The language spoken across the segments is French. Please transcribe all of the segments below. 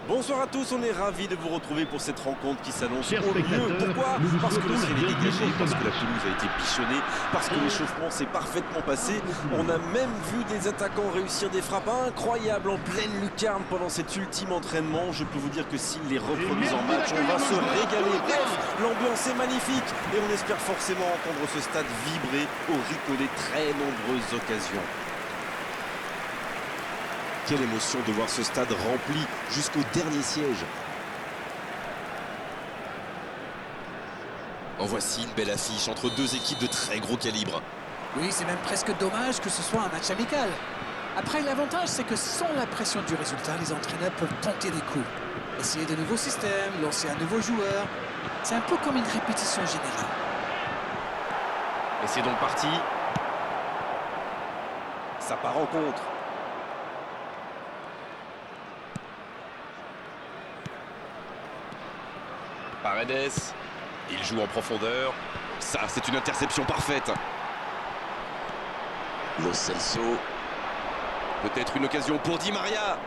Bonsoir à tous, on est ravis de vous retrouver pour cette rencontre qui s'annonce Chers au mieux. spectateurs, Pourquoi? nous vous Parce que le souhaitons ciel la est bienvenue dégagé, sur ce parce que la match. pelouse a été bichonnée, parce que l'échauffement s'est parfaitement passé. On a même vu des attaquants réussir des frappes incroyables en pleine lucarne pendant cet ultime entraînement. Je peux vous dire que s'ils les reproduisent en match, on va se régaler. Bref, l'ambiance est magnifique et on espère forcément entendre ce stade vibrer au rythme des très nombreuses occasions. Quelle émotion de voir ce stade rempli jusqu'au dernier siège. En voici une belle affiche entre deux équipes de très gros calibre. Oui, c'est même presque dommage que ce soit un match amical. Après, l'avantage, c'est que sans la pression du résultat, les entraîneurs peuvent tenter des coups. Essayer de nouveaux systèmes, lancer un nouveau joueur. C'est un peu comme une répétition générale. Et c'est donc parti. Ça part en contre. Paredes, il joue en profondeur. Ça, c'est une interception parfaite. Lo Celso. Peut-être une occasion pour Di Maria.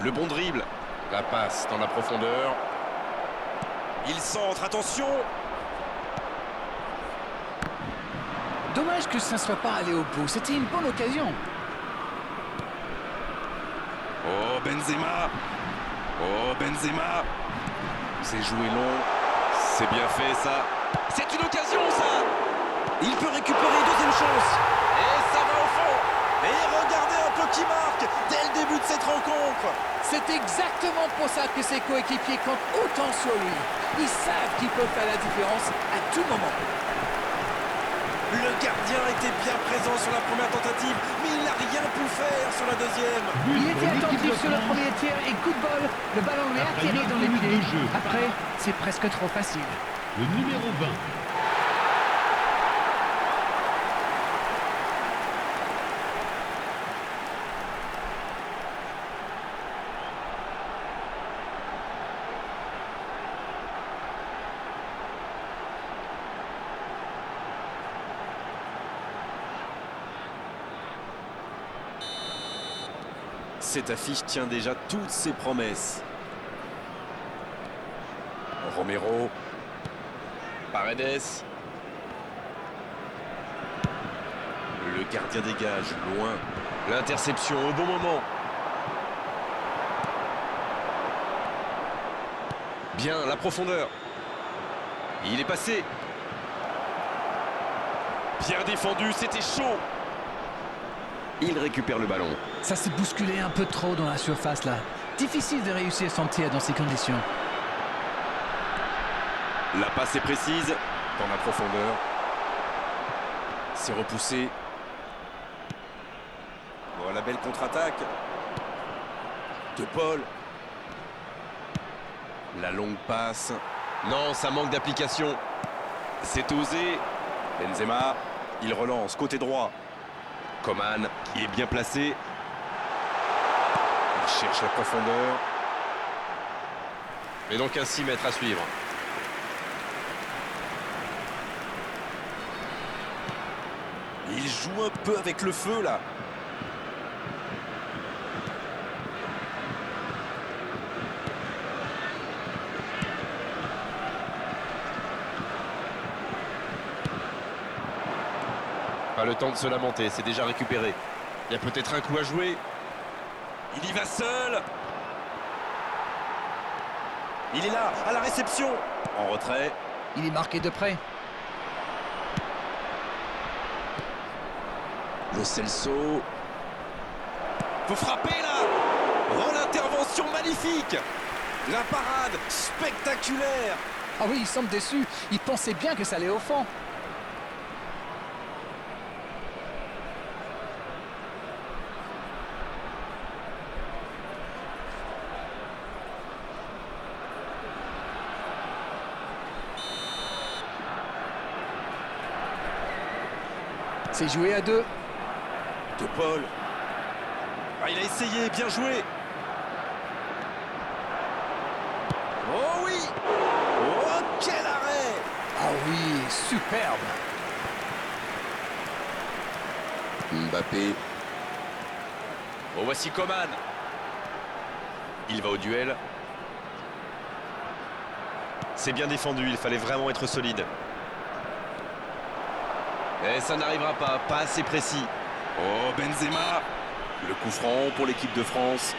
Le bon dribble. La passe dans la profondeur. Il centre, attention. Dommage que ça ne soit pas allé au bout. C'était une bonne occasion. Oh, Benzema. Oh, Benzema. C'est joué long. C'est bien fait, ça. C'est une occasion, ça. Il peut récupérer, deuxième chance. Et ça va au fond. Et regardez un peu qui marque dès le début de cette rencontre. C'est exactement pour ça que ses coéquipiers comptent autant sur lui. Ils savent qu'ils peuvent faire la différence à tout moment. Le gardien était bien présent sur la première tentative, mais il n'a rien pu faire sur la deuxième. Il était attentif sur le premier tir et coup de bol. Le ballon lui a atterri dans les pieds. Après, c'est presque trop facile. Le numéro 20. Cette affiche tient déjà toutes ses promesses. Romero. Paredes. Le gardien dégage, loin. L'interception au bon moment. Bien, la profondeur. Il est passé. Bien défendu, c'était chaud. Il récupère le ballon. Ça s'est bousculé un peu trop dans la surface là. Difficile de réussir son tir dans ces conditions. La passe est précise dans la profondeur. C'est repoussé. Oh, la belle contre-attaque de Paul. La longue passe. Non, ça manque d'application. C'est osé. Benzema, il relance côté droit. Coman qui est bien placé. Il cherche la profondeur. Et donc un 6 mètres à suivre. Il joue un peu avec le feu là. Pas le temps de se lamenter, c'est déjà récupéré. Il y a peut-être un coup à jouer. Il y va seul. Il est là, à la réception. En retrait. Il est marqué de près. Lo Celso. Faut frapper là. Oh, l'intervention magnifique. La parade spectaculaire. Ah oui, il semble déçu. Il pensait bien que ça allait au fond. C'est joué à deux. De Paul. Ah, il a essayé, bien joué. Oh oui. Oh, quel arrêt. Ah oui, superbe. Mbappé. Oh, voici Coman. Il va au duel. C'est bien défendu, il fallait vraiment être solide. Et ça n'arrivera pas, pas assez précis. Oh, Benzema! Le coup franc pour l'équipe de France.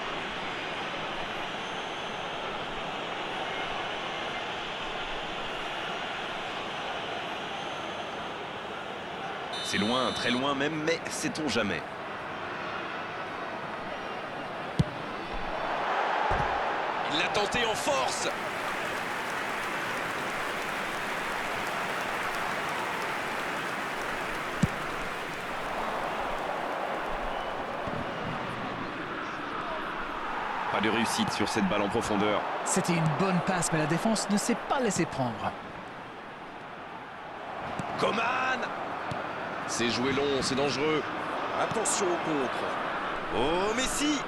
C'est loin, très loin même, mais sait-on jamais. Il l'a tenté en force. Pas de réussite sur cette balle en profondeur. C'était une bonne passe, mais la défense ne s'est pas laissée prendre. Coman! C'est joué long, c'est dangereux. Attention au contre. Oh, Messi!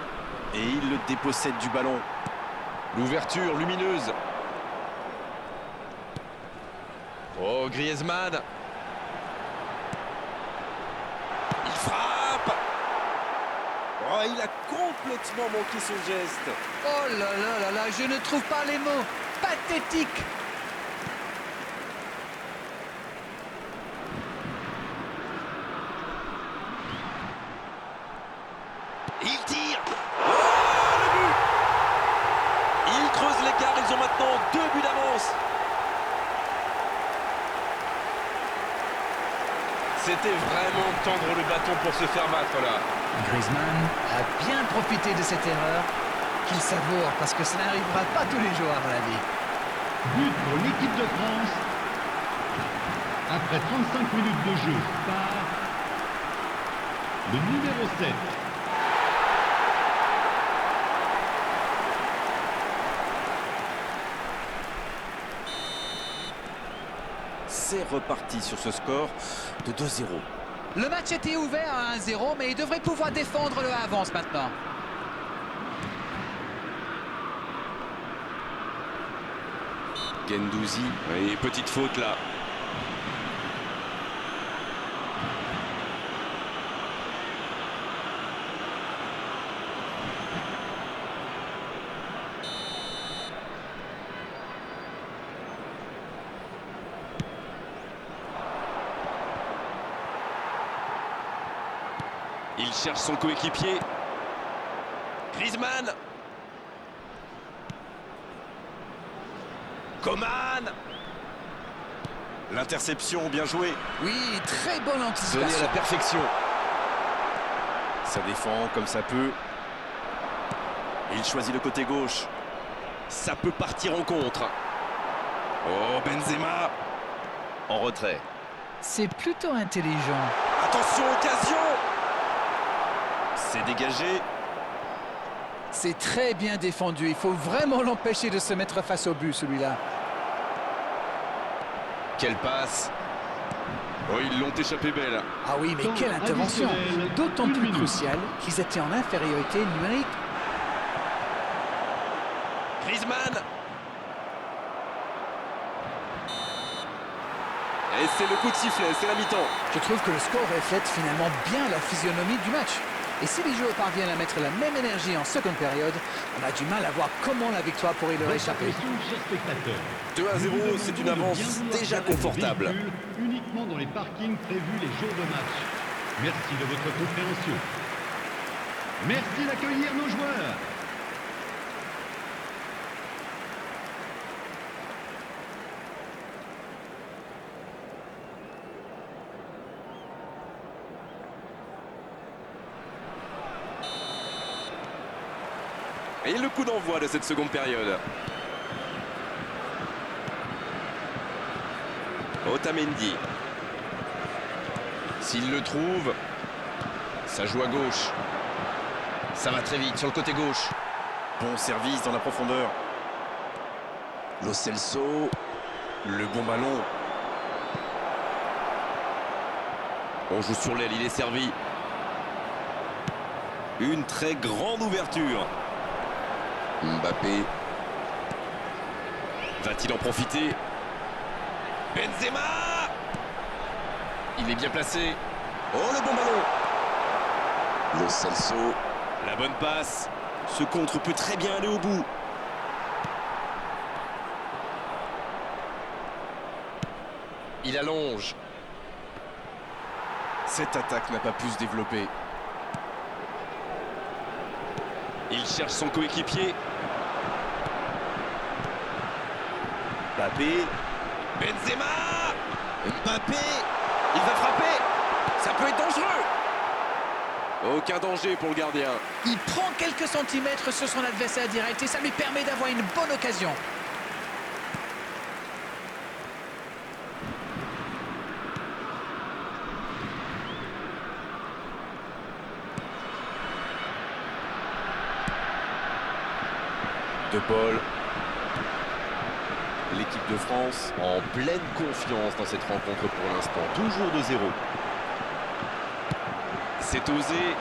Et il le dépossède du ballon. L'ouverture lumineuse. Oh, Griezmann. Il frappe. Oh, il a complètement manqué son geste. Oh là là là là, je ne trouve pas les mots. Pathétique. Il tire. Oh, le but! Ils creusent l'écart, ils ont maintenant 2 buts d'avance. C'était vraiment tendre le bâton pour se faire battre là. Griezmann a bien profité de cette erreur qu'il savoure parce que ça n'arrivera pas tous les jours à la vie. But pour l'équipe de France. Après 35 minutes de jeu par le numéro 7. C'est reparti sur ce score de 2-0. Le match était ouvert à 1-0, mais il devrait pouvoir défendre le avance maintenant. Guendouzi, et petite faute là. Il cherche son coéquipier. Griezmann. Coman. L'interception, bien joué. Oui, très bonne Donné à anticipation. la perfection. Ça défend comme ça peut. Et il choisit le côté gauche. Ça peut partir en contre. Oh, Benzema. En retrait. C'est plutôt intelligent. Attention, occasion. C'est dégagé. C'est très bien défendu. Il faut vraiment l'empêcher de se mettre face au but, celui-là. Quelle passe. Oh, ils l'ont échappé belle. Ah oui, mais Temps quelle intervention! additionnel, D'autant une plus minute. crucial qu'ils étaient en infériorité numérique. Griezmann. Et c'est le coup de sifflet, c'est la mi-temps. Je trouve que le score reflète finalement bien la physionomie du match. Et si les joueurs parviennent à mettre la même énergie en seconde période, on a du mal à voir comment la victoire pourrait leur échapper. Attention, chers spectateurs. 2-0, c'est une avance De bien vouloir déjà garer vos confortable. véhicules uniquement dans les parkings prévus les jours de match. Merci de votre compréhension. Merci d'accueillir nos joueurs. Et le coup d'envoi de cette seconde période. Otamendi. S'il le trouve, ça joue à gauche. Ça va très vite sur le côté gauche. Bon service dans la profondeur. Lo Celso. Le bon ballon. On joue sur l'aile, il est servi. Une très grande ouverture. Mbappé. Va-t-il en profiter? Benzema! Il est bien placé. Oh, le bon ballon! Lo Celso. La bonne passe. Ce contre peut très bien aller au bout. Il allonge. Cette attaque n'a pas pu se développer. Il cherche son coéquipier. Mbappé. Benzema. Mbappé. Il va frapper. Ça peut être dangereux. Aucun danger pour le gardien. Il prend quelques centimètres sur son adversaire direct et ça lui permet d'avoir une bonne occasion. De Paul. L'équipe de France en pleine confiance dans cette rencontre pour l'instant. Toujours de 0. C'est osé.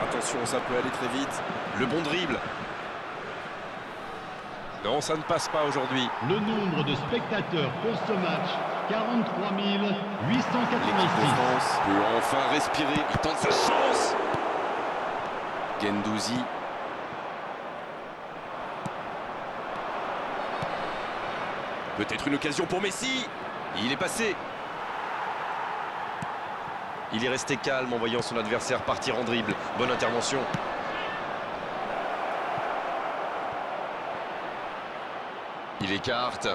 Attention, ça peut aller très vite. Le bon dribble. Non, ça ne passe pas aujourd'hui. Le nombre de spectateurs pour ce match, 43 886. L'équipe de France peut enfin respirer. Il tente sa chance. Guendouzi. Peut-être une occasion pour Messi. Il est passé. Il est resté calme en voyant son adversaire partir en dribble. Bonne intervention. Il écarte.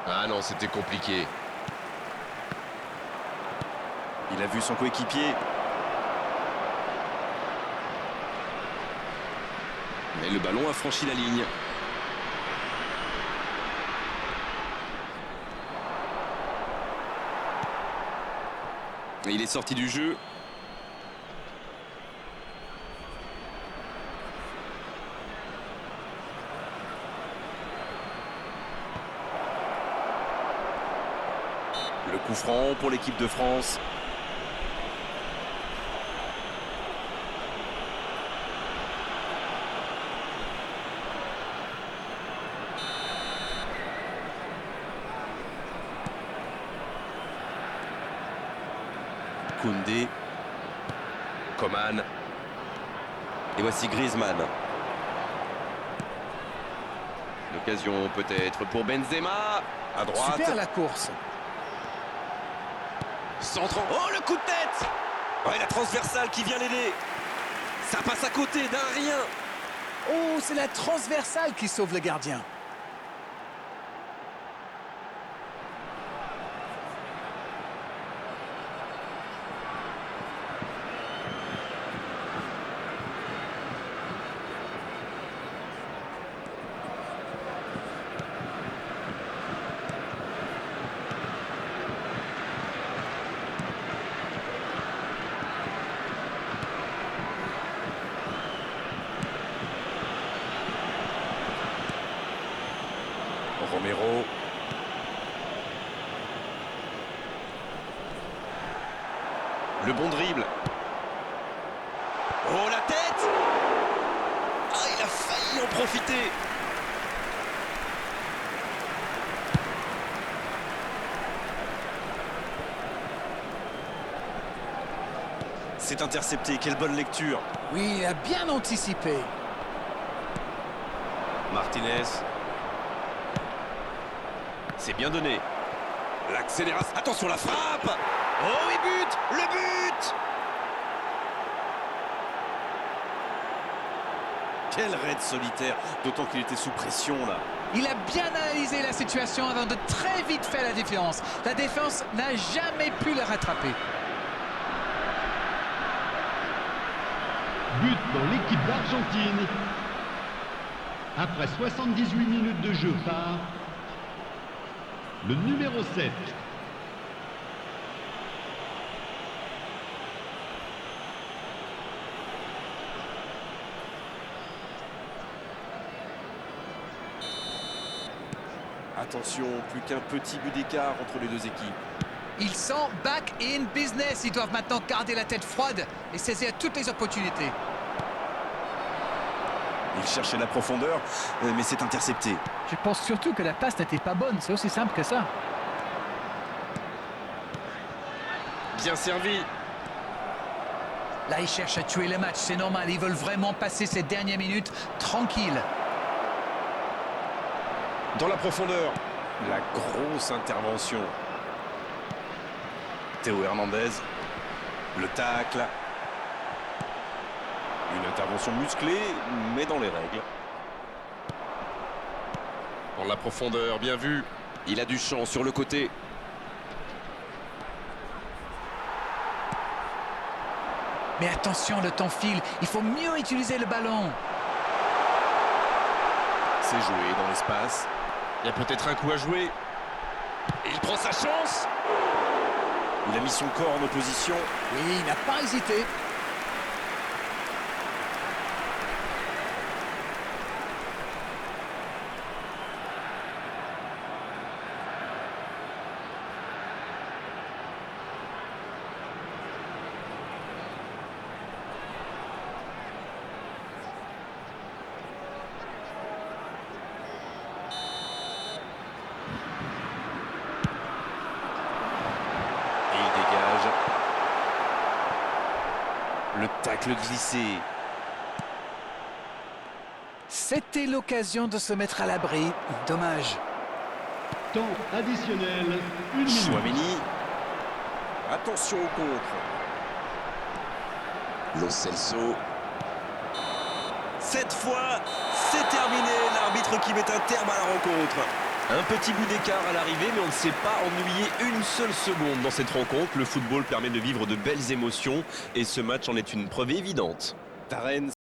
Ah non, c'était compliqué. Il a vu son coéquipier. Mais le ballon a franchi la ligne. Et il est sorti du jeu. Le coup franc pour l'équipe de France. Koundé, Coman, et voici Griezmann. L'occasion peut-être pour Benzema, à droite. Super la course. Centre. Oh, le coup de tête. Ouais, la transversale qui vient l'aider. Ça passe à côté d'un rien. Oh, c'est la transversale qui sauve le gardien. Romero. Le bon dribble. Oh, la tête. Ah, il a failli en profiter. C'est intercepté, quelle bonne lecture. Oui, il a bien anticipé. Martinez. C'est bien donné. L'accélération. Attention, la frappe. Oh, il bute. Le but. Quel raid solitaire. D'autant qu'il était sous pression, là. Il a bien analysé la situation avant de très vite faire la différence. La défense n'a jamais pu le rattraper. But pour l'équipe d'Argentine. Après 78 minutes de jeu par le numéro 7. Attention, plus qu'un petit but d'écart entre les deux équipes. Ils sont back in business. Ils doivent maintenant garder la tête froide et saisir toutes les opportunités. Il cherchait la profondeur, mais c'est intercepté. Je pense surtout que la passe n'était pas bonne. C'est aussi simple que ça. Bien servi. Là, ils cherchent à tuer le match, c'est normal. Ils veulent vraiment passer ces dernières minutes tranquilles. Dans la profondeur, la grosse intervention. Théo Hernandez, le tacle. Une intervention musclée, mais dans les règles. Dans la profondeur, bien vu. Il a du champ sur le côté. Mais attention, le temps file. Il faut mieux utiliser le ballon. C'est joué dans l'espace. Il y a peut-être un coup à jouer. Et il prend sa chance. Il a mis son corps en opposition. Oui, il n'a pas hésité. Le tacle glissé. C'était l'occasion de se mettre à l'abri. Dommage. Temps additionnel, 1 minute. Chouameni. Attention au contre. Lo Celso. Cette fois, c'est terminé. L'arbitre qui met un terme à la rencontre. Un petit bout d'écart à l'arrivée, mais on ne s'est pas ennuyé une seule seconde dans cette rencontre. Le football permet de vivre de belles émotions et ce match en est une preuve évidente. Darren